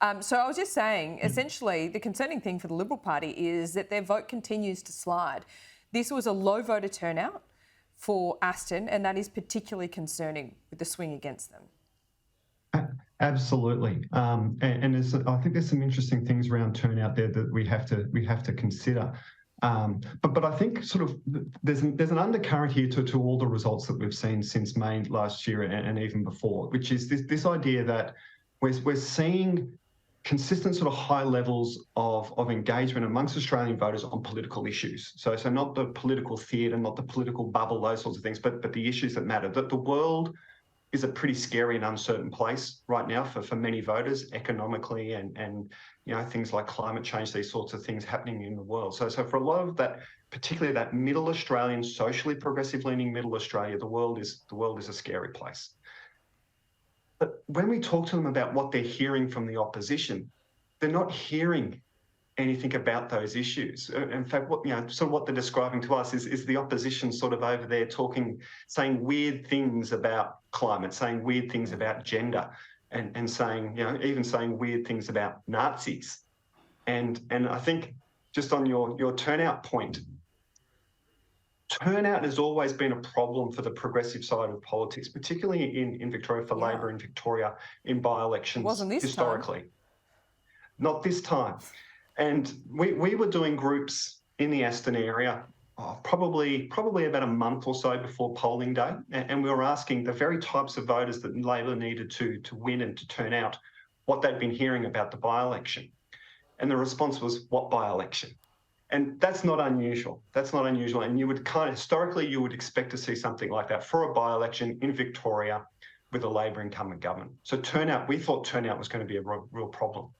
So I was just saying, essentially, the concerning thing for the Liberal Party is that their vote continues to slide. This was a low voter turnout for Aston, and that is particularly concerning with the swing against them. Absolutely, and I think there's some interesting things around turnout there that we have to consider. But I think sort of there's an undercurrent here to all the results that we've seen since May last year and even before, which is this idea that we're seeing consistent sort of high levels of engagement amongst Australian voters on political issues. So not the political theatre, not the political bubble, those sorts of things, but the issues that matter. That the world is a pretty scary and uncertain place right now for many voters, economically and things like climate change, these sorts of things happening in the world. So for a lot of that, particularly that middle Australian, socially progressive leaning middle Australia, the world is a scary place. But when we talk to them about what they're hearing from the opposition, they're not hearing anything about those issues. In fact, what they're describing to us is the opposition sort of over there saying weird things about climate, saying weird things about gender, and saying, even saying weird things about Nazis. And I think just on your turnout point, turnout has always been a problem for the progressive side of politics, particularly in Victoria, for Labor in Victoria, in by-elections Wasn't this historically. time. Not this time. And we were doing groups in the Aston area probably about a month or so before polling day, and we were asking the very types of voters that Labor needed to win and to turn out what they'd been hearing about the by-election. And the response was, what by-election? And that's not unusual. That's not unusual. And you would historically, you would expect to see something like that for a by-election in Victoria with a Labor incumbent government. So we thought turnout was going to be a real problem.